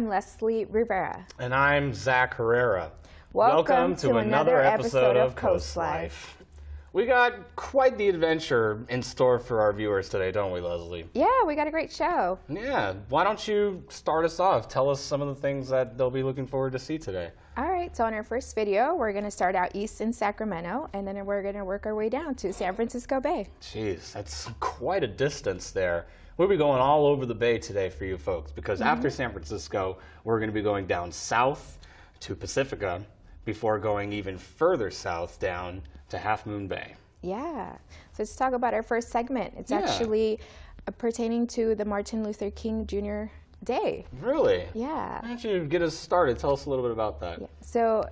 I'm Leslie Rivera. And I'm Zach Herrera. Welcome to another episode of Coast Life. We got quite the adventure in store for our viewers today, don't we, Leslie? Yeah, we got a great show. Yeah. Why don't you start us off? Tell us some of the things that they'll be looking forward to see today. All right, so in our first video, we're going to start out east in Sacramento, and then we're going to work our way down to San Francisco Bay. Jeez, that's quite a distance there. We'll be going all over the Bay today for you folks, because after San Francisco, we're going to be going down south to Pacifica before going even further south down to Half Moon Bay. Yeah, so let's talk about our first segment. It's actually pertaining to the Martin Luther King Jr. Day. Really? Yeah. Why don't you get us started? Tell us a little bit about that. Yeah. So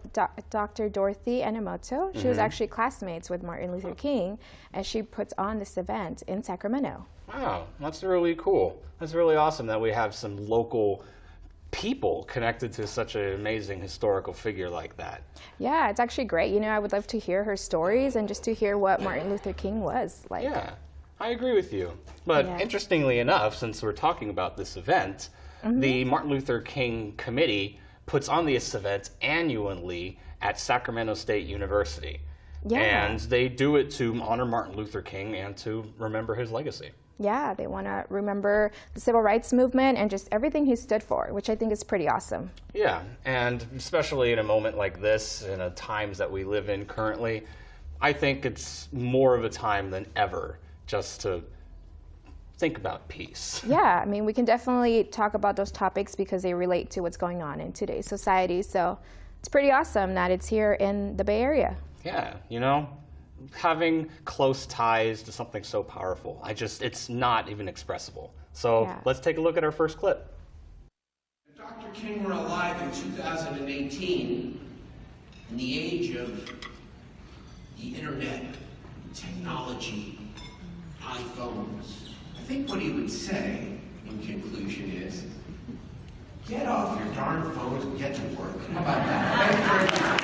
Dr. Dorothy Enomoto, she was actually classmates with Martin Luther King, and she puts on this event in Sacramento. Wow, that's really cool. That's really awesome that we have some local people connected to such an amazing historical figure like that. Yeah, it's actually great. You know, I would love to hear her stories and just to hear what Martin Luther King was like. Yeah, I agree with you. But interestingly enough, since we're talking about this event, the Martin Luther King Committee puts on this event annually at Sacramento State University. Yeah. And they do it to honor Martin Luther King and to remember his legacy. Yeah, they want to remember the civil rights movement and just everything he stood for, which I think is pretty awesome. Yeah, and especially in a moment like this, in the times that we live in currently, I think it's more of a time than ever just to think about peace. Yeah, I mean, we can definitely talk about those topics because they relate to what's going on in today's society. So it's pretty awesome that it's here in the Bay Area. Yeah, you know, having close ties to something so powerful, it's not even expressible. So let's take a look at our first clip. If Dr. King were alive in 2018, in the age of the internet, technology, iPhones, I think what he would say, in conclusion, is, get off your darn phones and get to work. How about that? Thank you very much.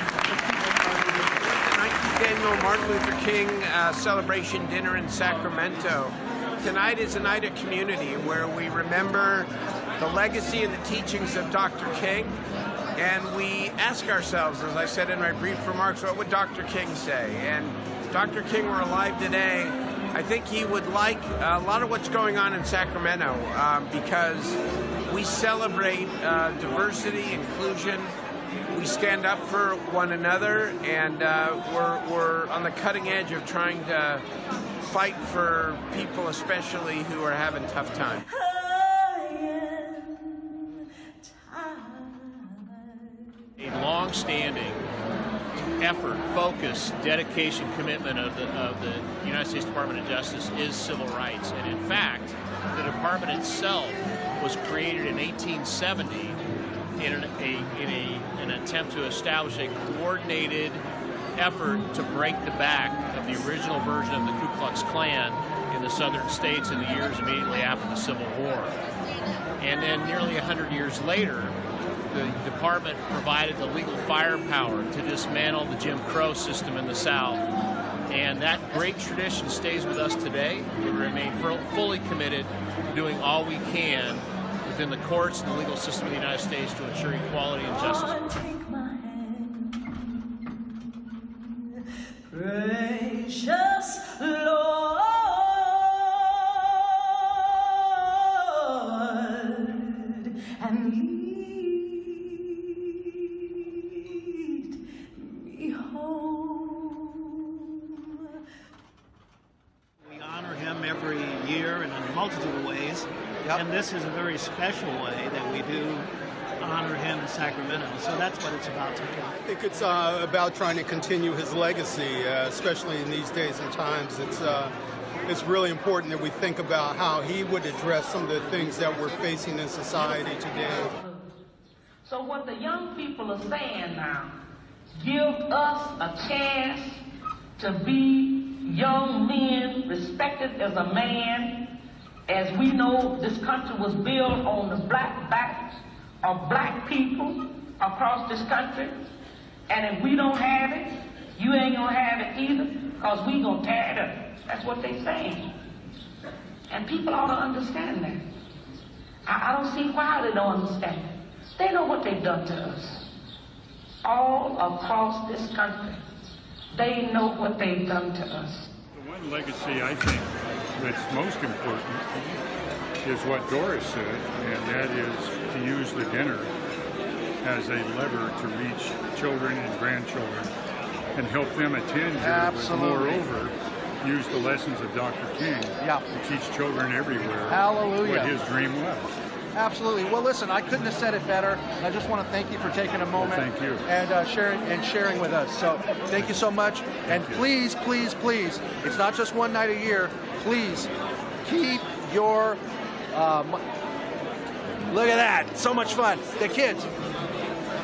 19th Annual Martin Luther King Celebration Dinner in Sacramento. Tonight is a night of community where we remember the legacy and the teachings of Dr. King, and we ask ourselves, as I said in my brief remarks, what would Dr. King say? And if Dr. King were alive today, I think he would like a lot of what's going on in Sacramento because we celebrate diversity, inclusion. We stand up for one another, and we're on the cutting edge of trying to fight for people, especially who are having tough times. A long-standing effort, focus, dedication, commitment of the United States Department of Justice is civil rights. And in fact, the department itself was created in 1870 in an attempt to establish a coordinated effort to break the back of the original version of the Ku Klux Klan in the southern states in the years immediately after the Civil War. And then nearly 100 years later, the department provided the legal firepower to dismantle the Jim Crow system in the South. And that great tradition stays with us today. We remain fully committed to doing all we can within the courts and the legal system of the United States to ensure equality and justice. Precious Lord, and lead me home. We honor him every year in a multitude of ways, and this is a very special way that we do honor him in Sacramento. So that's what it's about today. I think it's about trying to continue his legacy, especially in these days and times. It's really important that we think about how he would address some of the things that we're facing in society today. So what the young people are saying now, give us a chance to be young men, respected as a man. As we know, this country was built on the black backs of black people across this country. And if we don't have it, you ain't gonna have it either, because we gonna tear it up. That's what they saying. And people ought to understand that. I don't see why they don't understand it. They know what they've done to us. All across this country, they know what they've done to us. The one legacy I think that's most important is what Doris said, and that is to use the dinner as a lever to reach children and grandchildren and help them attend here. Absolutely. But moreover, use the lessons of Dr. King to teach children everywhere Hallelujah. what his dream was. Absolutely. Well, listen, I couldn't have said it better. I just want to thank you for taking a moment thank you. and sharing with us. So thank you so much. And please, please, please, it's not just one night a year. Please keep your look at that. So much fun. The kids.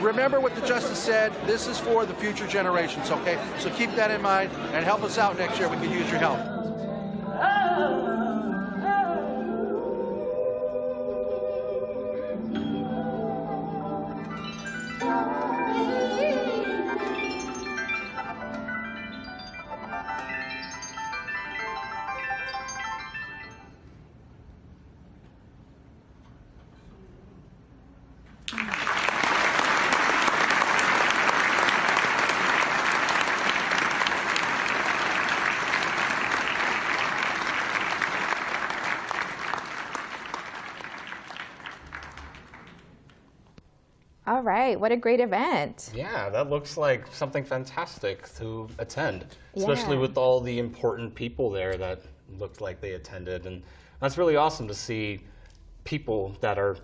Remember what the Justice said. This is for the future generations, okay? So keep that in mind and help us out next year. We can use your help. All right, what a great event. Yeah, that looks like something fantastic to attend, especially with all the important people there that looked like they attended. And that's really awesome to see people that are,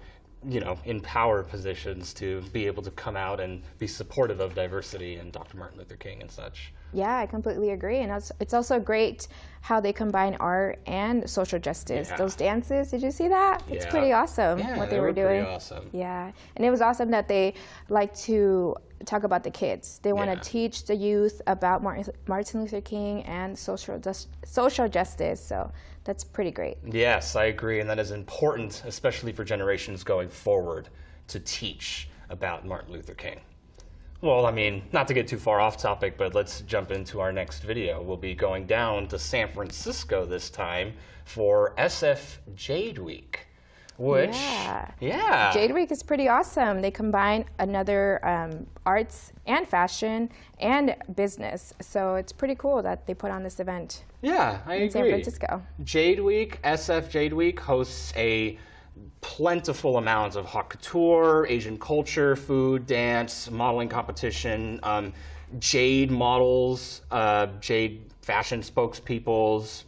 you know, in power positions to be able to come out and be supportive of diversity and Dr. Martin Luther King and such. Yeah, I completely agree. And it's also great how they combine art and social justice. Yeah. Those dances, did you see that? It's pretty awesome what they were doing. Pretty awesome. Yeah, and it was awesome that they like to talk about the kids. They want to teach the youth about Martin Luther King and social justice. So that's pretty great. Yes, I agree, and that is important, especially for generations going forward, to teach about Martin Luther King. Well, I mean, not to get too far off topic, but let's jump into our next video. We'll be going down to San Francisco this time for SF Jade Week, which, Jade Week is pretty awesome. They combine another arts and fashion and business. So it's pretty cool that they put on this event I agree. in San Francisco. Jade Week, SF Jade Week hosts a plentiful amount of haute couture, Asian culture, food, dance, modeling competition, Jade models, Jade fashion spokespeoples.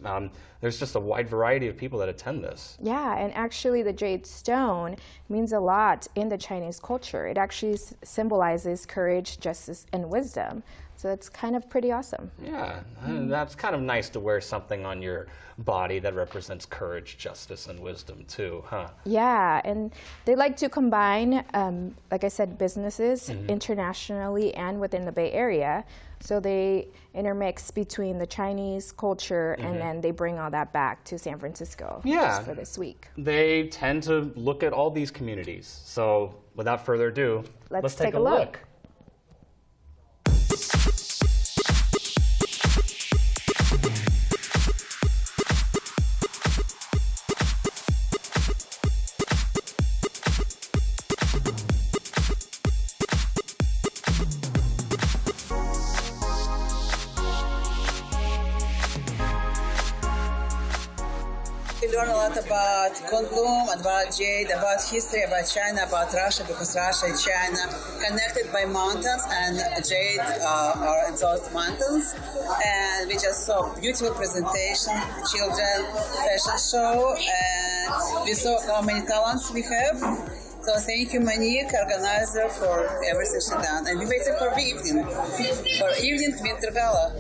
There's just a wide variety of people that attend this. Yeah, and actually the jade stone means a lot in the Chinese culture. It actually symbolizes courage, justice, and wisdom. So it's kind of pretty awesome. Yeah, that's kind of nice to wear something on your body that represents courage, justice, and wisdom too, huh? Yeah, and they like to combine, like I said, businesses internationally and within the Bay Area. So they intermix between the Chinese culture and then they bring all that back to San Francisco just for this week. They tend to look at all these communities. So without further ado, let's take a look. We learn a lot about Kunlun, about Jade, about history, about China, about Russia, because Russia and China connected by mountains, and Jade are in those mountains. And we just saw beautiful presentation, children fashion show, and we saw how many talents we have. So thank you, Monique, organizer, for everything she done. And we're waiting for the evening winter gala.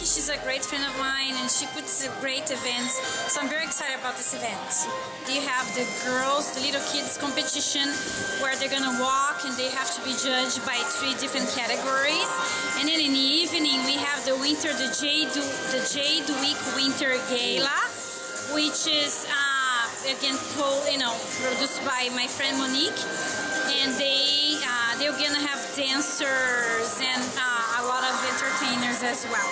she's a great friend of mine, and she puts great events. So I'm very excited about this event. You have the girls, the little kids competition, where they're gonna walk and they have to be judged by 3 different categories. And then in the evening we have the Jade Week Winter Gala, which is again produced by my friend Monique, and they're gonna have dancers and a lot of entertainers as well.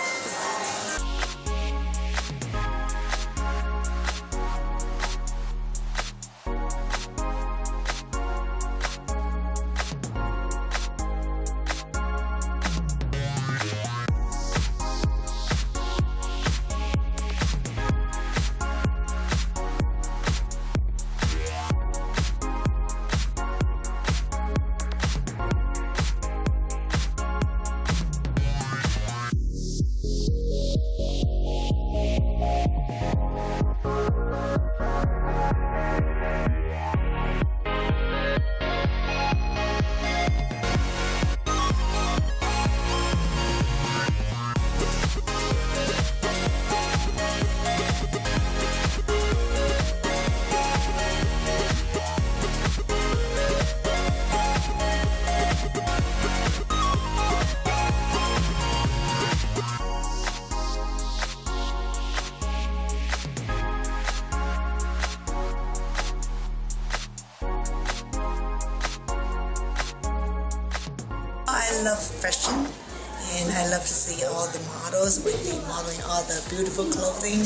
I love fashion, and I love to see all the models when they modeling all the beautiful clothing.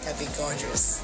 That'd be gorgeous.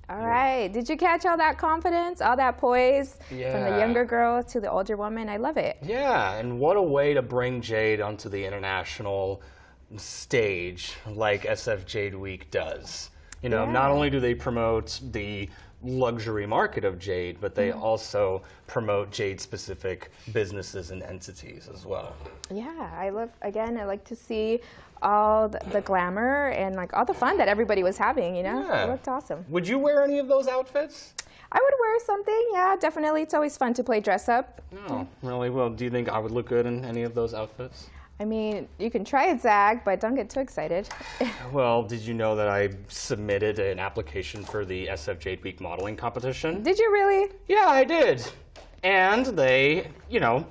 All right. Did you catch all that confidence, all that poise from the younger girl to the older woman? I love it. Yeah, and what a way to bring Jade onto the international stage like SF Jade Week does. You know, not only do they promote the luxury market of Jade, but they also promote Jade-specific businesses and entities as well. Yeah, I like to see all the glamour and like all the fun that everybody was having, you know? It looked awesome. Would you wear any of those outfits? I would wear something, yeah, definitely. It's always fun to play dress up. Oh, really? Well, do you think I would look good in any of those outfits? I mean, you can try it, Zach, but don't get too excited. Well, did you know that I submitted an application for the SF Jade Week modeling competition? Did you really? Yeah, I did. And they, you know,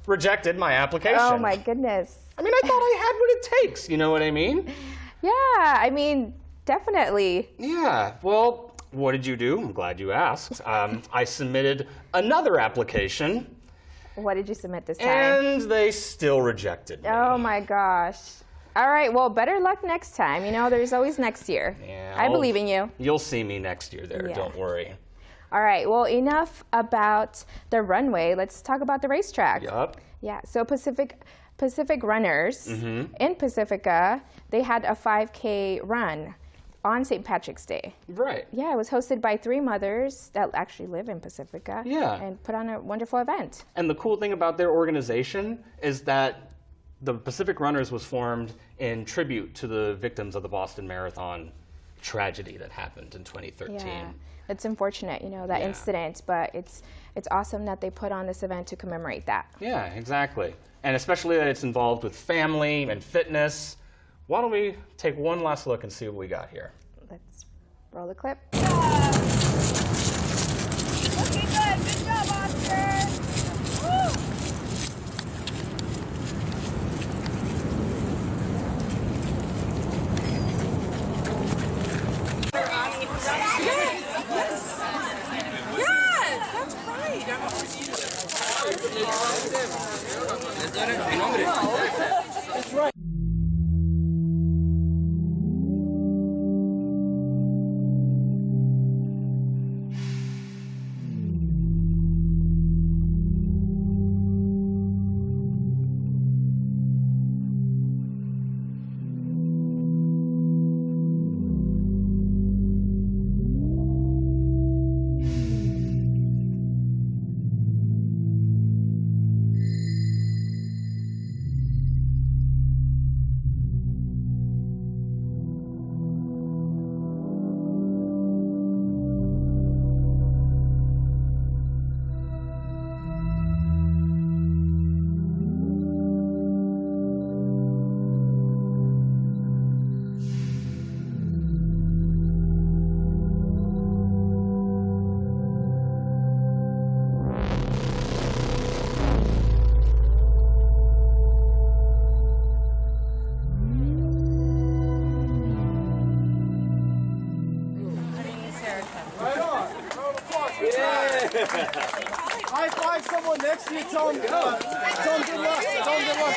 rejected my application. Oh my goodness. I mean, I thought I had what it takes, you know what I mean? Yeah, I mean, definitely. Yeah, well, what did you do? I'm glad you asked. I submitted another application. What did you submit this time? And they still rejected me. Oh my gosh. All right, well, better luck next time. You know, there's always next year. Yeah, I believe in you. You'll see me next year there, don't worry. All right, well, enough about the runway. Let's talk about the racetrack. Yup. Yeah, so Pacific Runners in Pacifica, they had a 5K run on St. Patrick's Day. Right. Yeah, it was hosted by 3 mothers that actually live in Pacifica. Yeah. And put on a wonderful event. And the cool thing about their organization is that the Pacific Runners was formed in tribute to the victims of the Boston Marathon tragedy that happened in 2013. Yeah, it's unfortunate, you know, that incident, but it's awesome that they put on this event to commemorate that. Yeah, exactly. And especially that it's involved with family and fitness. Why don't we take one last look and see what we got here? Let's roll the clip. Looking good. Good job, Oscar. Woo! Yes, that's right. That's right. High five someone next to you. Tell them good luck. Tell them good luck. Tell them good luck.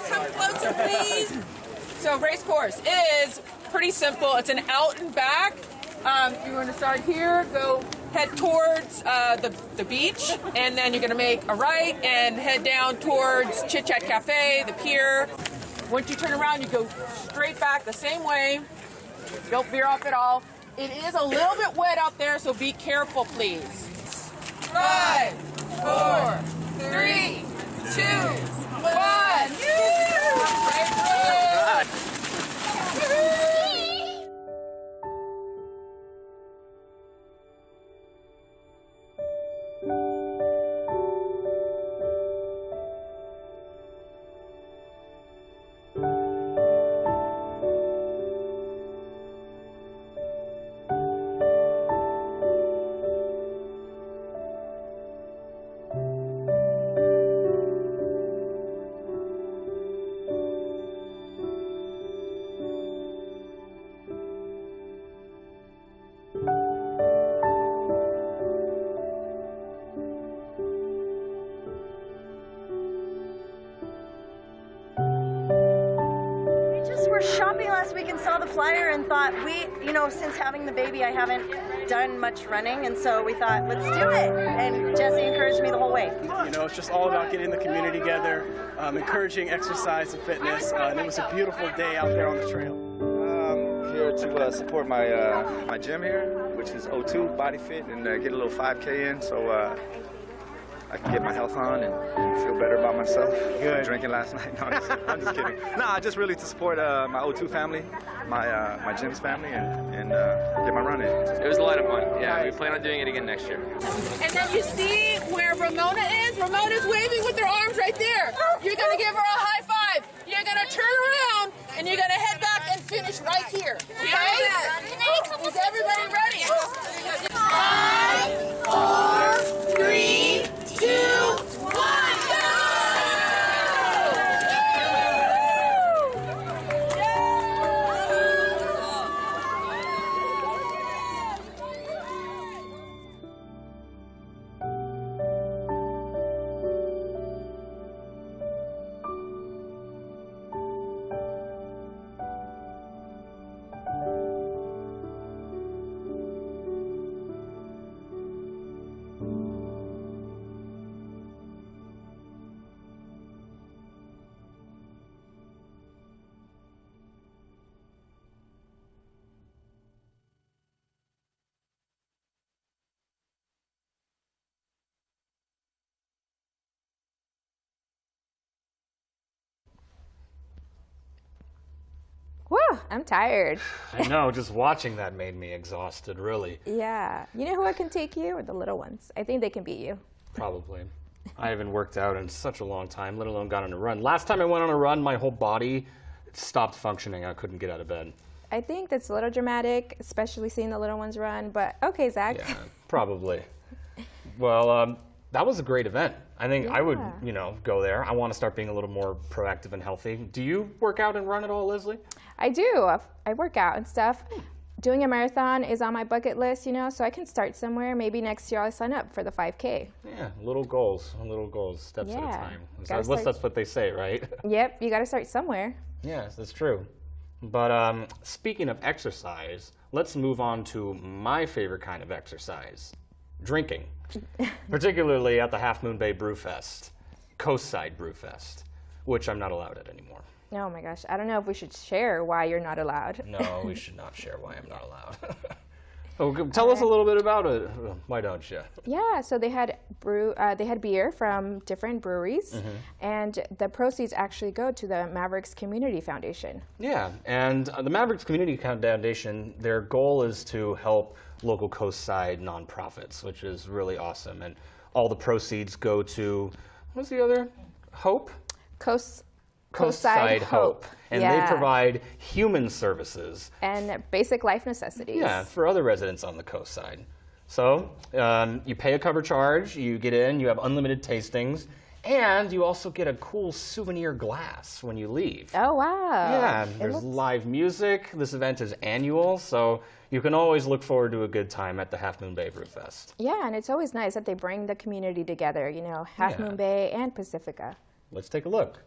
Come closer, please. So race course is pretty simple. It's an out and back. You're going to start here, go head towards the beach, and then you're going to make a right and head down towards Chit Chat Cafe, the pier. Once you turn around, you go straight back the same way. Don't veer off at all. It is a little bit wet out there, so be careful, please. 5, 4, 3, 2, 1. Shopping last week and saw the flyer and thought, since having the baby, I haven't done much running, and so we thought, let's do it. And Jesse encouraged me the whole way. It's just all about getting the community together, encouraging exercise and fitness, and it was a beautiful day out there on the trail. I'm here to support my gym here, which is O2 Body Fit, and get a little 5K in, so I can get my health on and feel better about myself. Good. Drinking last night. No, I'm just kidding. Nah, just really to support my O2 family, my gym's family, and get my run in. It was a lot of fun. Yeah, we plan on doing it again next year. And then you see where Ramona is? Ramona's waving with her arms right there. You're going to give her a high five. You're going to turn around, and you're going to head back and finish right here. Okay? Is everybody ready? 5, 4, 3, 2, 1, go! I'm tired. I know, just watching that made me exhausted, really. Yeah. You know who can take you? Or the little ones. I think they can beat you. Probably. I haven't worked out in such a long time, let alone gone on a run. Last time I went on a run, my whole body stopped functioning. I couldn't get out of bed. I think that's a little dramatic, especially seeing the little ones run, but okay, Zach. Yeah, probably. Well, that was a great event. I think I would, go there. I want to start being a little more proactive and healthy. Do you work out and run at all, Leslie? I do. I work out and stuff. Doing a marathon is on my bucket list, so I can start somewhere. Maybe next year I'll sign up for the 5K. Yeah, little goals, steps at a time. That's what they say, right? Yep, you got to start somewhere. Yes, that's true. But speaking of exercise, let's move on to my favorite kind of exercise, drinking. Particularly at the Half Moon Bay Brewfest, Coastside Brewfest, which I'm not allowed at anymore. Oh my gosh, I don't know if we should share why you're not allowed. No, we should not share why I'm not allowed. Tell us a little bit about it. Why don't you? Yeah, so they had beer from different breweries, and the proceeds actually go to the Mavericks Community Foundation. Yeah, and the Mavericks Community Foundation, their goal is to help local coastside nonprofits, which is really awesome. And all the proceeds go to, what's the other? Hope? Coastside Hope. And they provide human services. And basic life necessities. Yeah, for other residents on the coast side. So you pay a cover charge, you get in, you have unlimited tastings, and you also get a cool souvenir glass when you leave. Oh, wow. Yeah, there's live music. This event is annual, so you can always look forward to a good time at the Half Moon Bay Brewfest. Yeah, and it's always nice that they bring the community together, Half Moon Bay and Pacifica. Let's take a look.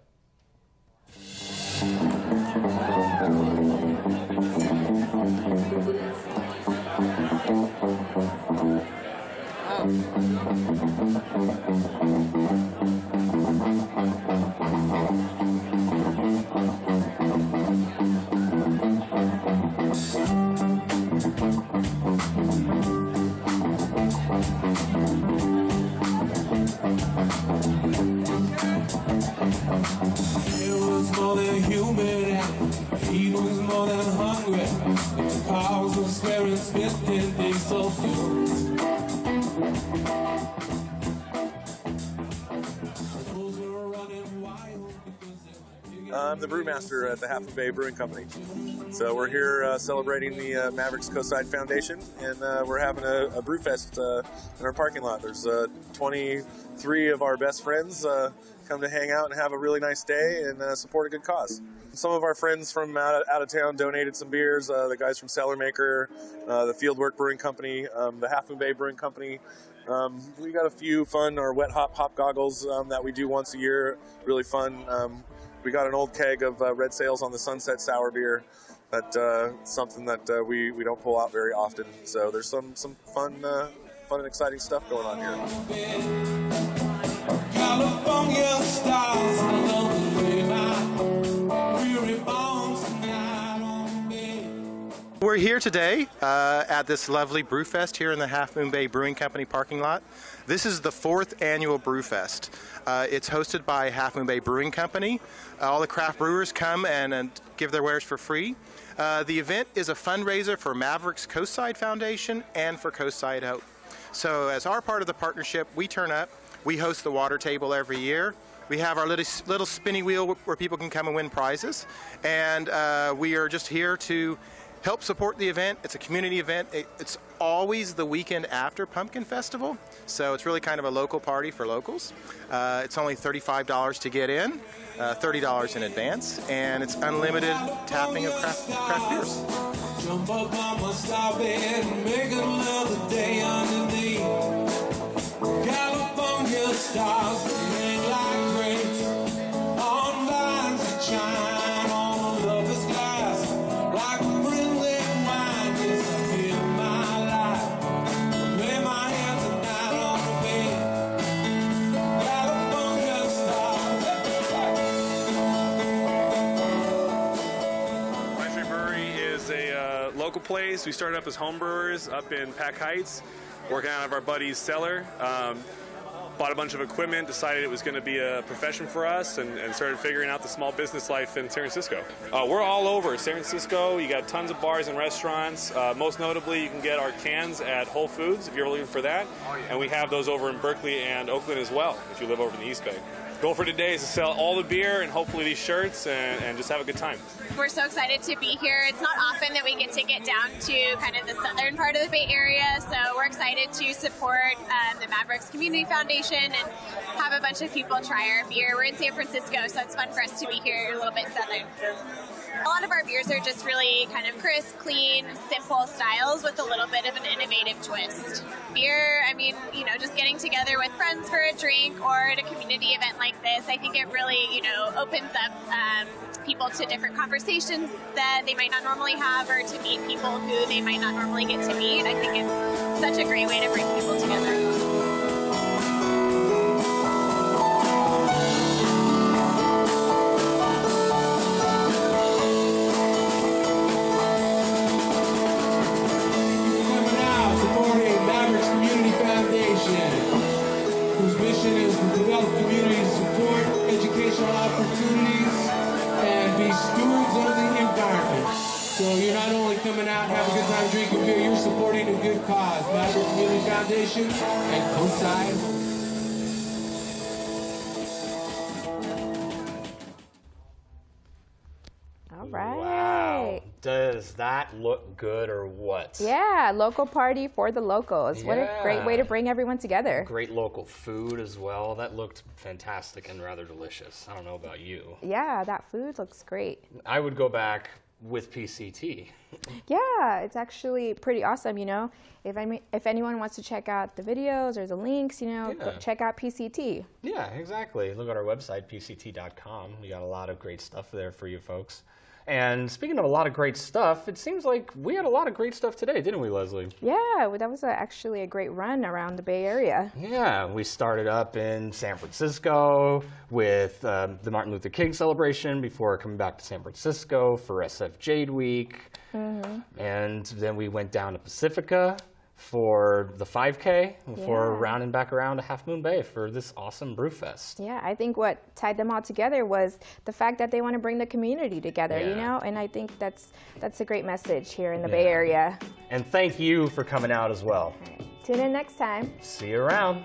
I'm the brewmaster at the Half Moon Bay Brewing Company. So we're here celebrating the Mavericks Coastside Foundation, and we're having a brew fest in our parking lot. There's 23 of our best friends come to hang out and have a really nice day and support a good cause. Some of our friends from out of town donated some beers. The guys from Cellar Maker, the Fieldwork Brewing Company, the Half Moon Bay Brewing Company. We got a few fun, our wet hop goggles that we do once a year. Really fun. We got an old keg of Red Sails on the Sunset Sour beer. That's something that we don't pull out very often. So there's some fun and exciting stuff going on here. California stars, we're here today at this lovely Brewfest here in the Half Moon Bay Brewing Company parking lot. This is the 4th annual Brewfest. It's hosted by Half Moon Bay Brewing Company. All the craft brewers come and give their wares for free. The event is a fundraiser for Mavericks Coastside Foundation and for Coastside Hope. So as our part of the partnership, we turn up. We host the water table every year. We have our little spinny wheel where people can come and win prizes. And we are just here to help support the event. It's a community event. It's always the weekend after Pumpkin Festival, so it's really kind of a local party for locals. It's only $35 to get in, $30 in advance, and it's unlimited tapping of craft beers. Jump up on my star bed and make another day underneath. California stars ring like grapes on lines that shine on a lover's glass like a friendly wine. Yes, I feel my life. Lay my hands tonight on the bed. California stars. My Brewery is a local place. We started up as home brewers up in Pack Heights, working out of our buddy's cellar. bought a bunch of equipment, decided it was going to be a profession for us, and started figuring out the small business life in San Francisco. We're all over San Francisco. You got tons of bars and restaurants. Most notably, you can get our cans at Whole Foods if you're looking for that. And we have those over in Berkeley and Oakland as well, if you live over in the East Bay. Goal for today is to sell all the beer and hopefully these shirts and just have a good time. We're so excited to be here. It's not often that we get to get down to kind of the southern part of the Bay Area, so we're excited to support the Mavericks Community Foundation and have a bunch of people try our beer. We're in San Francisco, so it's fun for us to be here a little bit southern. A lot of our beers are just really kind of crisp, clean, simple styles with a little bit of an innovative twist. Beer, I mean, you know, just getting together with friends for a drink or at a community event like this, I think it really, you know, opens up people to different conversations that they might not normally have, or to meet people who they might not normally get to meet. I think it's such a great way to bring people together. Whose mission is to develop community support, educational opportunities, and be stewards of the environment. So you're not only coming out and having a good time drinking beer, you're supporting a good cause. Maverick Community Foundation and Coastside. All right. Wow. Does that look good or what? Yeah, local party for the locals. What a great way to bring everyone together. Great local food as well. That looked fantastic and rather delicious. I don't know about you. Yeah, that food looks great. I would go back with PCT. Yeah, it's actually pretty awesome, you know. If anyone wants to check out the videos or the links, you know, go check out PCT. Yeah, exactly. Look at our website, pct.com. We got a lot of great stuff there for you folks. And speaking of a lot of great stuff, it seems like we had a lot of great stuff today, didn't we, Leslie? Yeah, that was actually a great run around the Bay Area. Yeah, we started up in San Francisco with the Martin Luther King celebration before coming back to San Francisco for SF Jade Week. And then we went down to Pacifica for the 5K before rounding back around to Half Moon Bay for this awesome Brewfest. Yeah, I think what tied them all together was the fact that they want to bring the community together, you know, and I think that's a great message here in the Bay Area. And thank you for coming out as well. Tune in next time. See you around.